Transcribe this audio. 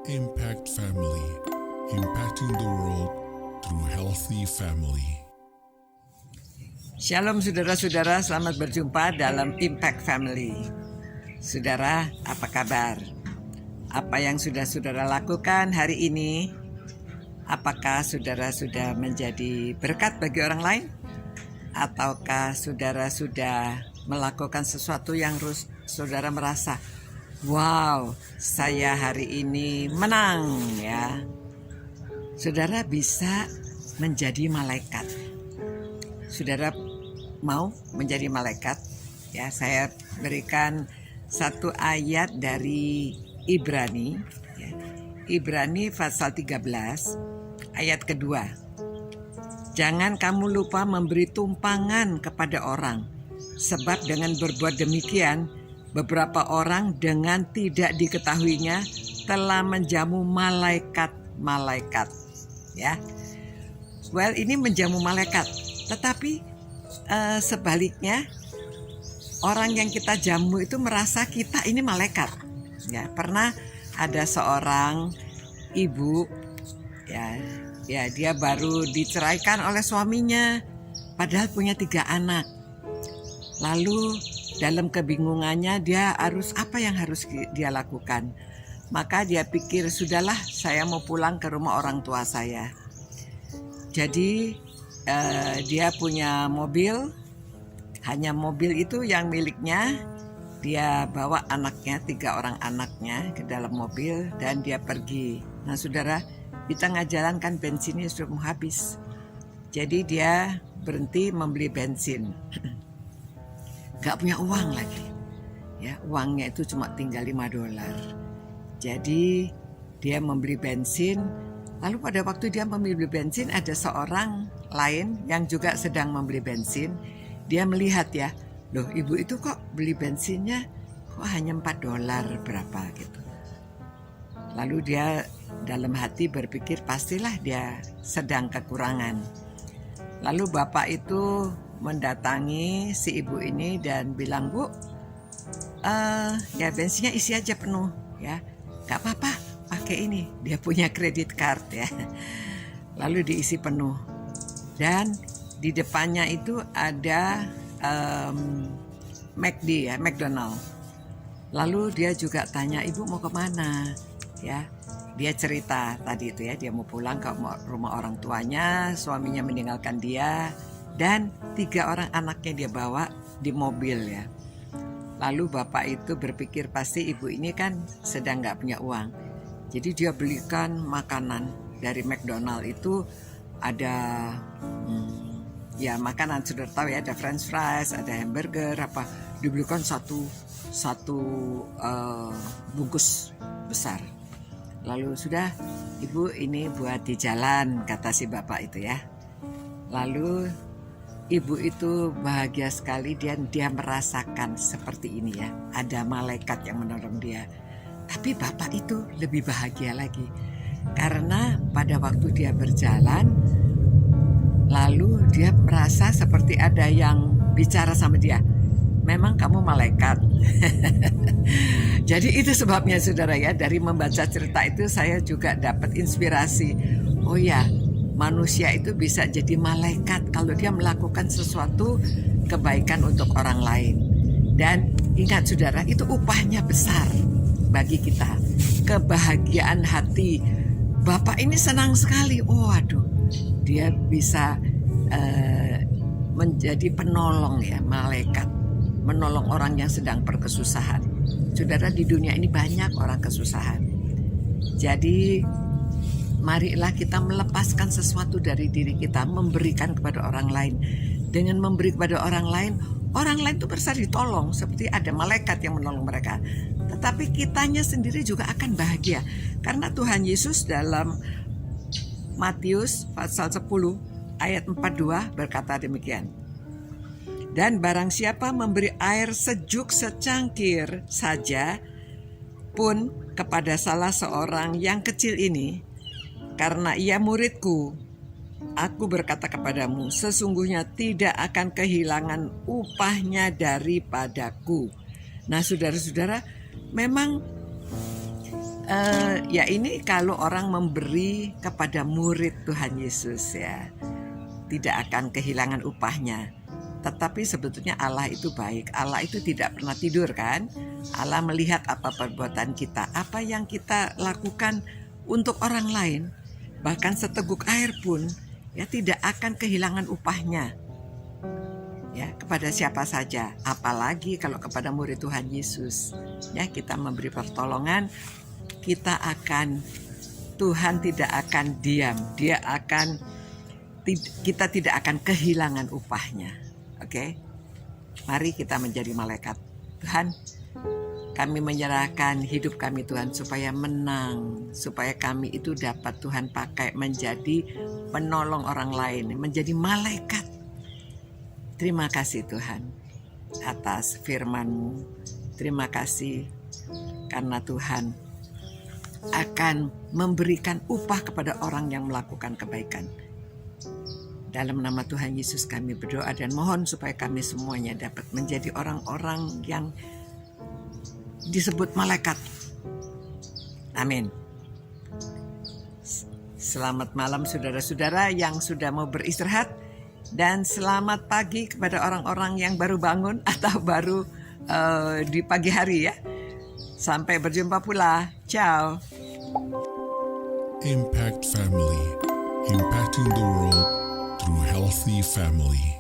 Impact Family, impacting the world through healthy family. Shalom saudara-saudara, selamat berjumpa dalam Impact Family. Saudara, apa kabar? Apa yang sudah saudara lakukan hari ini? Apakah saudara sudah menjadi berkat bagi orang lain? Ataukah saudara sudah melakukan sesuatu yang saudara merasa, wow, saya hari ini menang ya. Saudara bisa menjadi malaikat. Saudara mau menjadi malaikat? Ya, saya berikan satu ayat dari Ibrani, ya. Ibrani pasal 13 ayat kedua. Jangan kamu lupa memberi tumpangan kepada orang, sebab dengan berbuat demikian beberapa orang dengan tidak diketahuinya telah menjamu malaikat-malaikat. Ya, well, ini menjamu malaikat. Tetapi sebaliknya orang yang kita jamu itu merasa kita ini malaikat. Ya, pernah ada seorang ibu, ya dia baru diceraikan oleh suaminya, padahal punya 3 anak. Lalu dalam kebingungannya dia apa yang harus dia lakukan? Maka dia pikir, sudahlah, saya mau pulang ke rumah orang tua saya. Jadi dia punya mobil, hanya mobil itu yang miliknya. Dia bawa anaknya, 3 orang anaknya ke dalam mobil dan dia pergi. Nah saudara, di tengah jalan kan bensinnya sudah mau habis. Jadi dia berhenti membeli bensin. Gak punya uang lagi. Ya, uangnya itu cuma tinggal $5. Jadi dia membeli bensin. Lalu pada waktu dia membeli bensin, ada seorang lain yang juga sedang membeli bensin. Dia melihat, ya, loh, ibu itu kok beli bensinnya kok hanya $4 berapa gitu. Lalu dia dalam hati berpikir, pastilah dia sedang kekurangan. Lalu bapak itu mendatangi si ibu ini dan bilang, Bu, ya bensinnya isi aja penuh ya, gak apa-apa, pakai ini. Dia punya kredit card ya. Lalu diisi penuh. Dan di depannya itu ada McD ya, McDonald. Lalu dia juga tanya, ibu mau kemana? Ya, dia cerita tadi itu ya, dia mau pulang ke rumah orang tuanya, suaminya meninggalkan dia, dan 3 orang anaknya dia bawa di mobil ya. Lalu bapak itu berpikir, pasti ibu ini kan sedang gak punya uang. Jadi dia belikan makanan dari McDonald itu, ada ya makanan sudah tahu ya, ada French fries, ada hamburger, apa, dibelikan satu bungkus besar. Lalu sudah, ibu ini buat di jalan, kata si bapak itu ya. Lalu ibu itu bahagia sekali, dia merasakan seperti ini ya, ada malaikat yang menolong dia. Tapi bapak itu lebih bahagia lagi, karena pada waktu dia berjalan, lalu dia merasa seperti ada yang bicara sama dia, memang kamu malaikat. Jadi itu sebabnya saudara ya, dari membaca cerita itu saya juga dapat inspirasi. Oh ya, manusia itu bisa jadi malaikat kalau dia melakukan sesuatu kebaikan untuk orang lain. Dan ingat saudara, itu upahnya besar bagi kita. Kebahagiaan hati. Bapak ini senang sekali. Oh aduh, dia bisa menjadi penolong ya, malaikat. Menolong orang yang sedang berkesusahan. Saudara, di dunia ini banyak orang kesusahan. Jadi marilah kita melepaskan sesuatu dari diri kita, memberikan kepada orang lain. Dengan memberi kepada orang lain itu berasa ditolong, seperti ada malaikat yang menolong mereka. Tetapi kitanya sendiri juga akan bahagia. Karena Tuhan Yesus dalam Matius pasal 10 ayat 42 berkata demikian. Dan barang siapa memberi air sejuk secangkir saja pun kepada salah seorang yang kecil ini, karena ia muridku, aku berkata kepadamu, sesungguhnya tidak akan kehilangan upahnya daripadaku. Nah saudara-saudara, memang Ya ini kalau orang memberi kepada murid Tuhan Yesus ya, tidak akan kehilangan upahnya. Tetapi sebetulnya Allah itu baik. Allah itu tidak pernah tidur kan. Allah melihat apa perbuatan kita, apa yang kita lakukan untuk orang lain. Bahkan seteguk air pun ya tidak akan kehilangan upahnya. Ya, kepada siapa saja, apalagi kalau kepada murid Tuhan Yesus. Ya, kita memberi pertolongan, Tuhan tidak akan diam. Kita tidak akan kehilangan upahnya. Oke? Mari kita menjadi malaikat. Tuhan, kami menyerahkan hidup kami Tuhan supaya menang, supaya kami itu dapat Tuhan pakai menjadi penolong orang lain, menjadi malaikat. Terima kasih Tuhan atas firman-Mu. Terima kasih karena Tuhan akan memberikan upah kepada orang yang melakukan kebaikan. Dalam nama Tuhan Yesus kami berdoa dan mohon supaya kami semuanya dapat menjadi orang-orang yang disebut malaikat. Amin. Selamat malam saudara-saudara yang sudah mau beristirahat. Dan selamat pagi kepada orang-orang yang baru bangun atau baru di pagi hari ya. Sampai berjumpa pula. Ciao. Impact Family, impacting the world through healthy family.